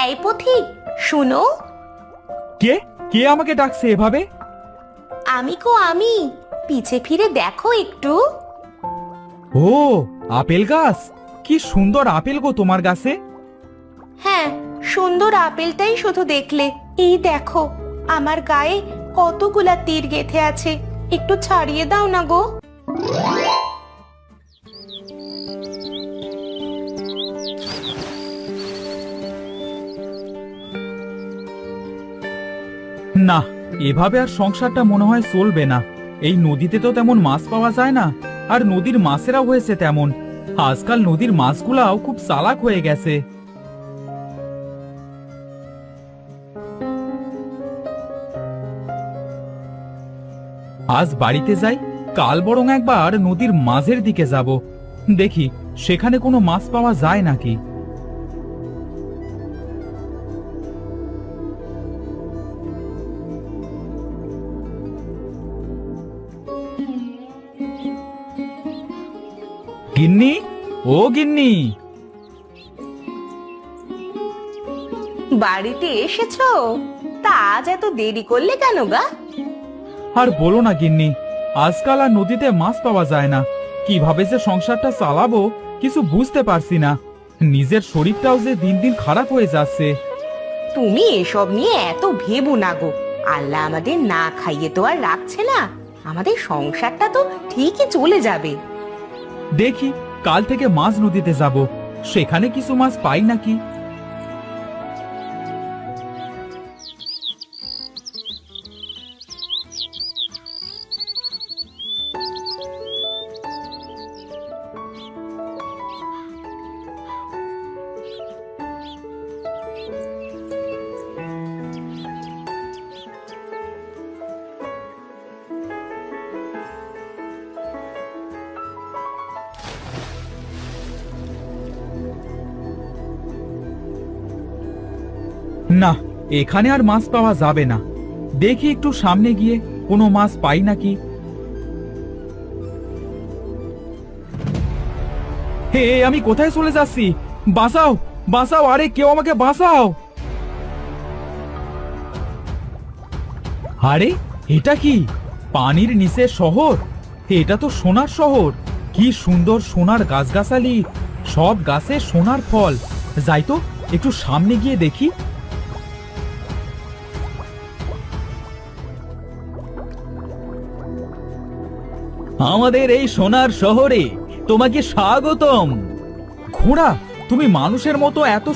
এই পথিক, শুনো। কে কে আমাকে ডাকছে এভাবে? আমি পিছে ফিরে দেখো একটু। ও, আপেল গাছ! কি সুন্দর আপেল গো তোমার গাছে। হ্যাঁ, সুন্দর আপেলটাই শুধু দেখলে। এই দেখো, আমার গায়ে কতগুলা তীর গেঁথে আছে, একটু ছাড়িয়ে দাও না গো। না, এভাবে আর সংসারটা মনে হয় চলবে না। এই নদীতে তো তেমন মাছ পাওয়া যায় না, আর নদীর মাছেরাও হয়েছে তেমন। আজকাল নদীর মাছগুলাও খুব চালাক হয়ে গেছে। আজ বাড়িতে যাই, কাল বরং একবার নদীর মাঝের দিকে যাব, দেখি সেখানে কোনো মাছ পাওয়া যায় নাকি। গিন্নি, ও গিন্নি! বাড়িতে এসেছো? তা আজ এত দেরি করলে কেন গা? আর বলো না গিন্নি, আজকাল আর নদীতে মাছ পাওয়া যায় না। কিভাবে যে সংসারটা চালাবো কিছু বুঝতে পারছি না। নিজের শরীরটাও যে দিন দিন খারাপ হয়ে যাচ্ছে। তুমি এসব নিয়ে এত ভেবো না গো। আল্লাহ আমাদের না খাইয়ে তো আর রাখছে না। আমাদের সংসারটা তো ঠিকই চলে যাবে। দেখি কাল থেকে মাছ নদীতে যাব, সেখানে কিছু মাছ পাই নাকি। না, এখানে আর মাছ পাওয়া যাবে না। দেখি একটু সামনে গিয়ে কোনো মাছ পাই নাকি। হে, আমি কোথায় চলে যাচ্ছি? বাঁচাও, বাঁচাও! আরে কেউ আমাকে বাঁচাও! আরে এটা কি? পানির নিচে শহর! এটা তো সোনার শহর। কি সুন্দর সোনার গাছগাছালি, সব গাছে সোনার ফল। যাই তো একটু সামনে গিয়ে দেখি। আমাদের এই সোনার শহরে তোমাকে স্বাগতম। ঘোড়া, তুমি মানুষের মতো এত